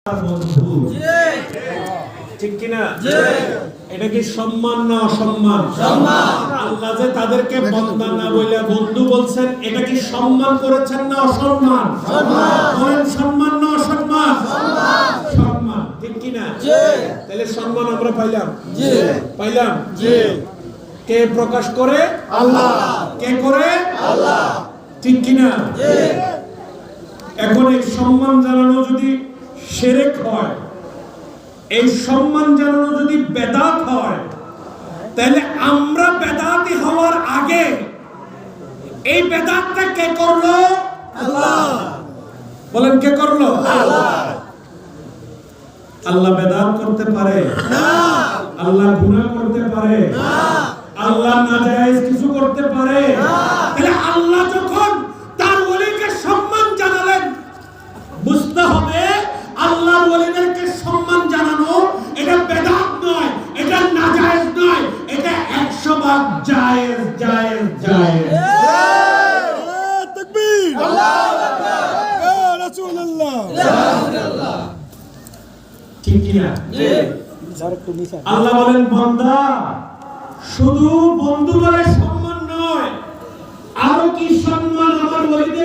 বন্ধু ঠিক কিনা? এটা কি সম্মান না অসম্মান? আল্লাহ যে তাদেরকে বান্দা না বলে বন্ধু বলছেন, এটা কি সম্মান করেছেন না অসম্মান? বলেন সম্মান না অসম্মান? সম্মান, ঠিক কিনা? তাহলে সম্মান আমরা পাইলাম। পাইলাম। কে প্রকাশ করে? আল্লাহ। কে করে? আল্লাহ। ঠিক কিনা? এখন এই সম্মান জানানো যদি শিরক হয়, এই সম্মান জানানো যদি বেদাত হয়, তাহলে আমরা বেদাতি হওয়ার আগে এই বেদাতটা কে করলো? আল্লাহ। বলেন কে করলো? আল্লাহ। আল্লাহ বেদাত করতে পারে না, আল্লাহ গুনাহ করতে পারে না, আল্লাহ নাজায়েজ কিছু করতে পারে না। তাহলে আল্লাহ যখন তার ওলিকে সম্মান জানালেন, বুঝতে হবে আল্লাহর ওলিদেরকে সম্মান জানানো এটা বেদাত নয়, এটা নাজায়েজ নয়, এটা 100% জায়েজ জায়েজ জায়েজ। তাকবীর, আল্লাহু আকবার, ইয়া রাসূলুল্লাহ, সুবহানাল্লাহ। ঠিক কি না? আল্লাহ বলেন, বান্দা শুধু বন্ধু বলে সম্মান নয়, আরো কি সম্মান আমার ওলিদের